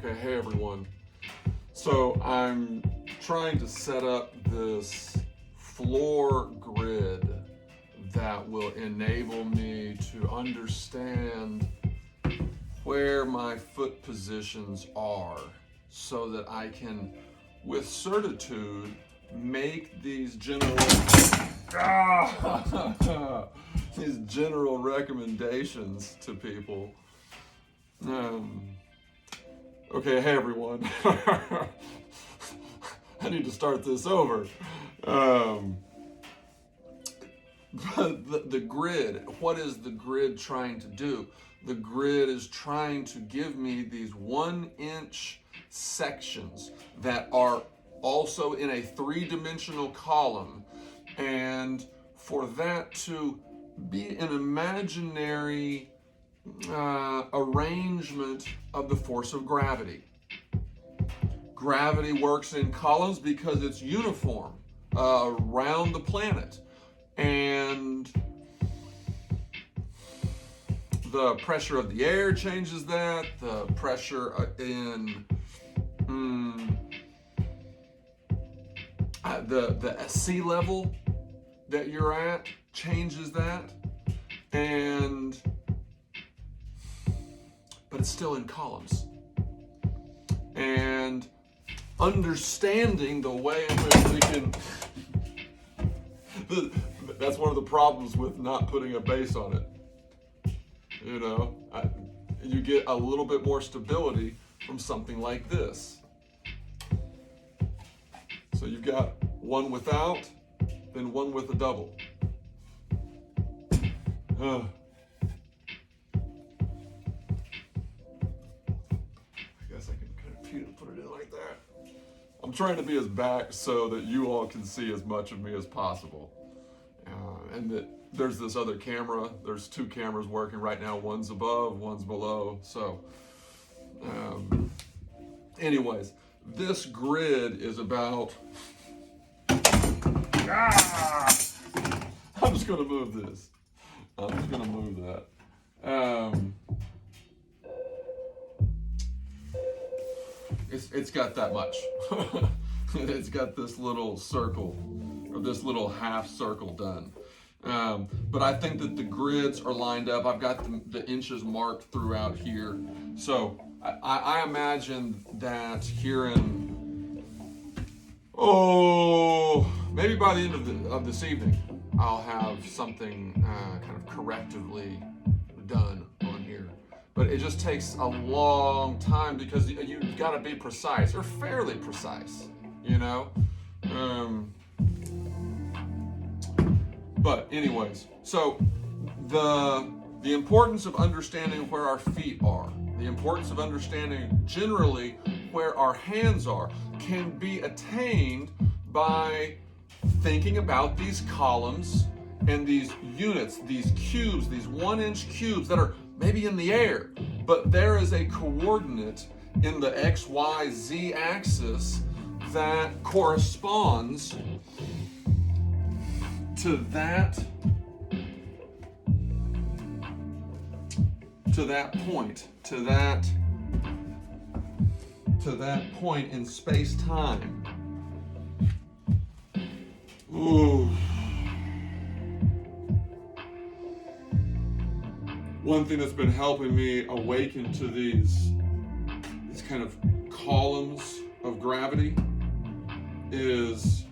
Okay, hey everyone. So I'm trying to set up this floor grid that will enable me to understand where my foot positions are so that I can, with certitude, make these general these general recommendations to people. Okay, hey everyone. I need to start this over. But the grid, what is the grid trying to do? The grid is trying to give me these 1-inch sections that are also in a 3-dimensional column, and for that to be an imaginary arrangement of the force of gravity. Gravity works in columns because it's uniform around the planet, and the pressure of the air changes that, the pressure in the sea level that you're at changes that, but it's still in columns. And understanding the way in which we can, that's one of the problems with not putting a base on it. You know, you get a little bit more stability from something like this. So you've got one without, then one with a double. I guess I can kind of put it in like that. I'm trying to be as back so that you all can see as much of me as possible. And that there's this other camera. There's 2 cameras working right now. One's above, one's below. So anyways, this grid is about... I'm just going to move this. I'm just going to move that. It's got that much. It's got this little circle, or this little half circle done. But I think that the grids are lined up. I've got the inches marked throughout here. So I imagine that here in, maybe by the end of this evening, I'll have something kind of correctively done on here. But it just takes a long time because you've got to be precise, or fairly precise, you know? But anyways, so the importance of understanding where our feet are, the importance of understanding generally where our hands are, can be attained by thinking about these columns and these units, these cubes, these 1-inch cubes that are maybe in the air, but there is a coordinate in the X, Y, Z axis that corresponds to that point in space-time. Ooh. One thing that's been helping me awaken to these kind of columns of gravity is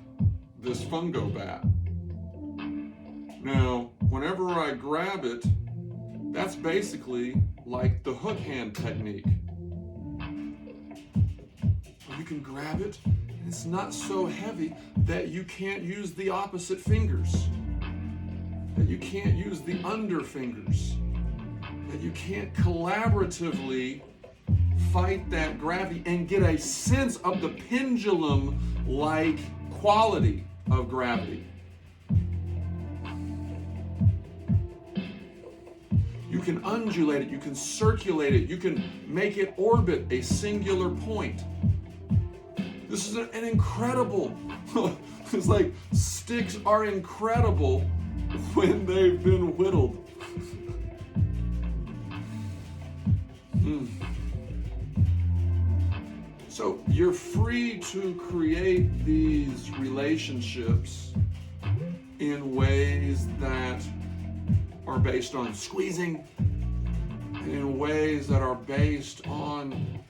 this fungo bat. Now, whenever I grab it, that's basically like the hook hand technique. You can grab it, and it's not so heavy that you can't use the opposite fingers, that you can't use the under fingers, that you can't collaboratively fight that gravity and get a sense of the pendulum-like quality of gravity. You can undulate it, you can circulate it, you can make it orbit a singular point. This is an incredible, it's like sticks are incredible when they've been whittled. So you're free to create these relationships in ways that are based on squeezing, and in ways that are based on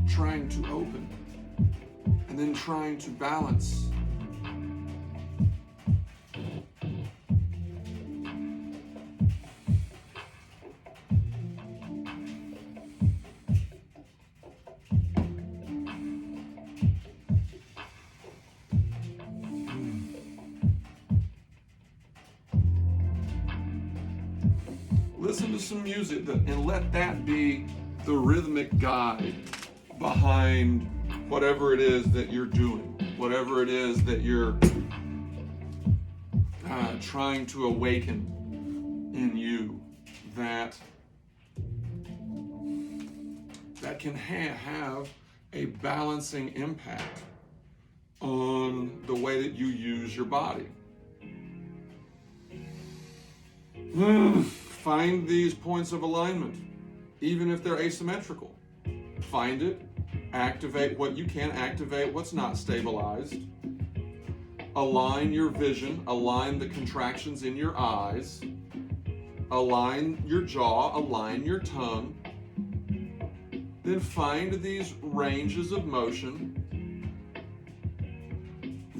trying to open and then trying to balance. Listen to some music and let that be the rhythmic guide behind whatever it is that you're doing, whatever it is that you're trying to awaken in you, that can have a balancing impact on the way that you use your body. Find these points of alignment, even if they're asymmetrical. Find it, activate what you can, activate what's not stabilized. Align your vision, align the contractions in your eyes, align your jaw, align your tongue. Then find these ranges of motion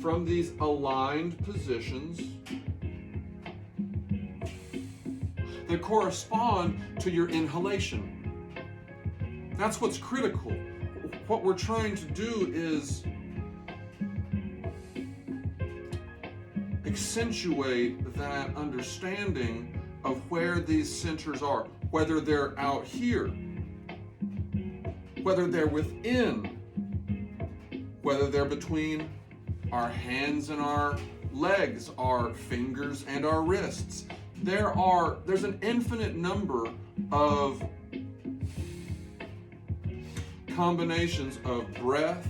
from these aligned positions that correspond to your inhalation. That's what's critical. What we're trying to do is accentuate that understanding of where these centers are, whether they're out here, whether they're within, whether they're between our hands and our legs, our fingers and our wrists. There's an infinite number of combinations of breath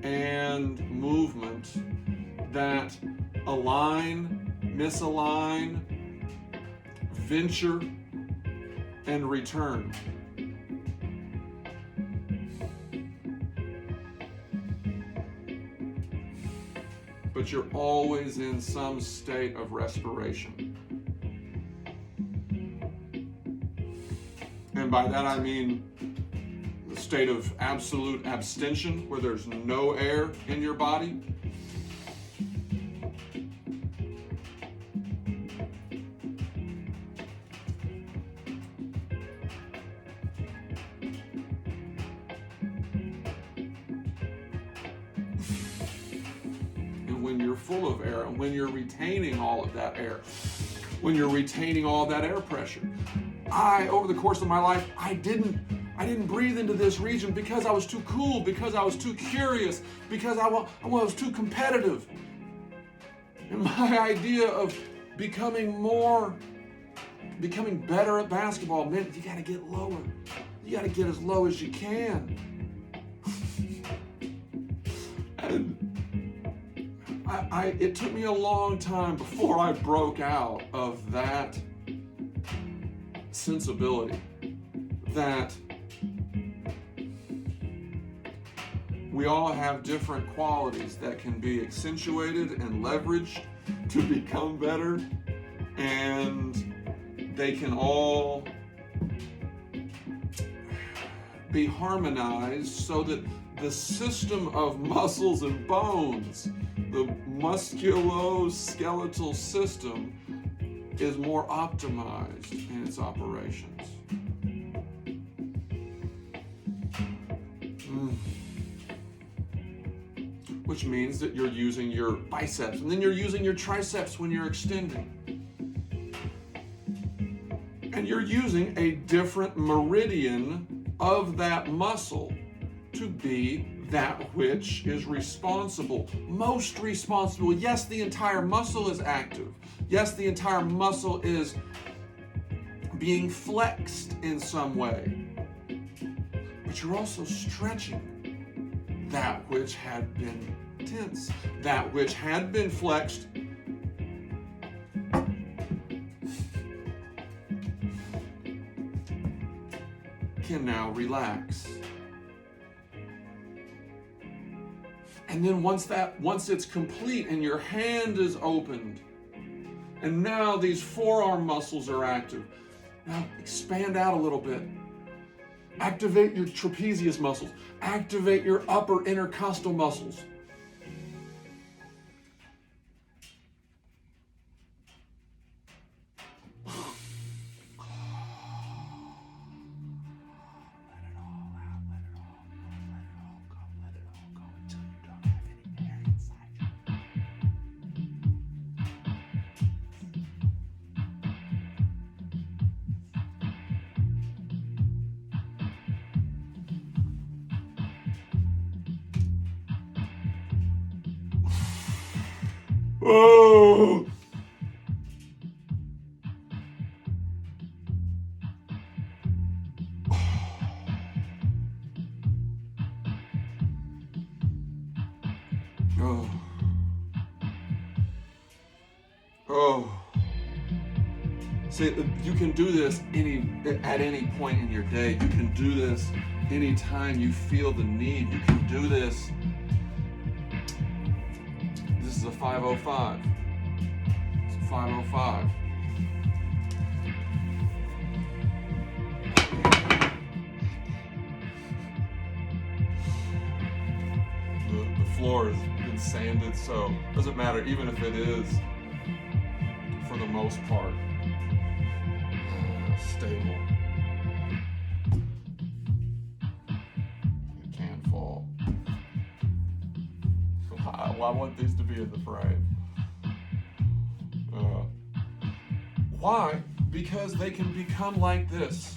and movement that align, misalign, venture, and return. But you're always in some state of respiration. And by that I mean the state of absolute abstention, where there's no air in your body. And when you're full of air, and when you're retaining all of that air, when you're retaining all that air pressure. Over the course of my life, I didn't breathe into this region because I was too cool, because I was too curious, because I was too competitive. And my idea of becoming better at basketball meant you got to get lower. You got to get as low as you can. And it took me a long time before I broke out of that sensibility, that we all have different qualities that can be accentuated and leveraged to become better, and they can all be harmonized so that the system of muscles and bones, the musculoskeletal system, is more optimized in its operations. Which means that you're using your biceps, and then you're using your triceps when you're extending. And you're using a different meridian of that muscle to be that which is responsible, most responsible. Yes, the entire muscle is active. Yes, the entire muscle is being flexed in some way. But you're also stretching that which had been tense, that which had been flexed. Can now relax. And then once it's complete and your hand is opened, and now these forearm muscles are active. Now expand out a little bit. Activate your trapezius muscles. Activate your upper intercostal muscles. Oh! Oh. Oh. See, you can do this at any point in your day. You can do this anytime you feel the need. You can do this. This is a 505. It's a 505. The floor has been sanded, so it doesn't matter, even if it is, for the most part, stable. It can fall. I want these to be in the frame. Why? Because they can become like this.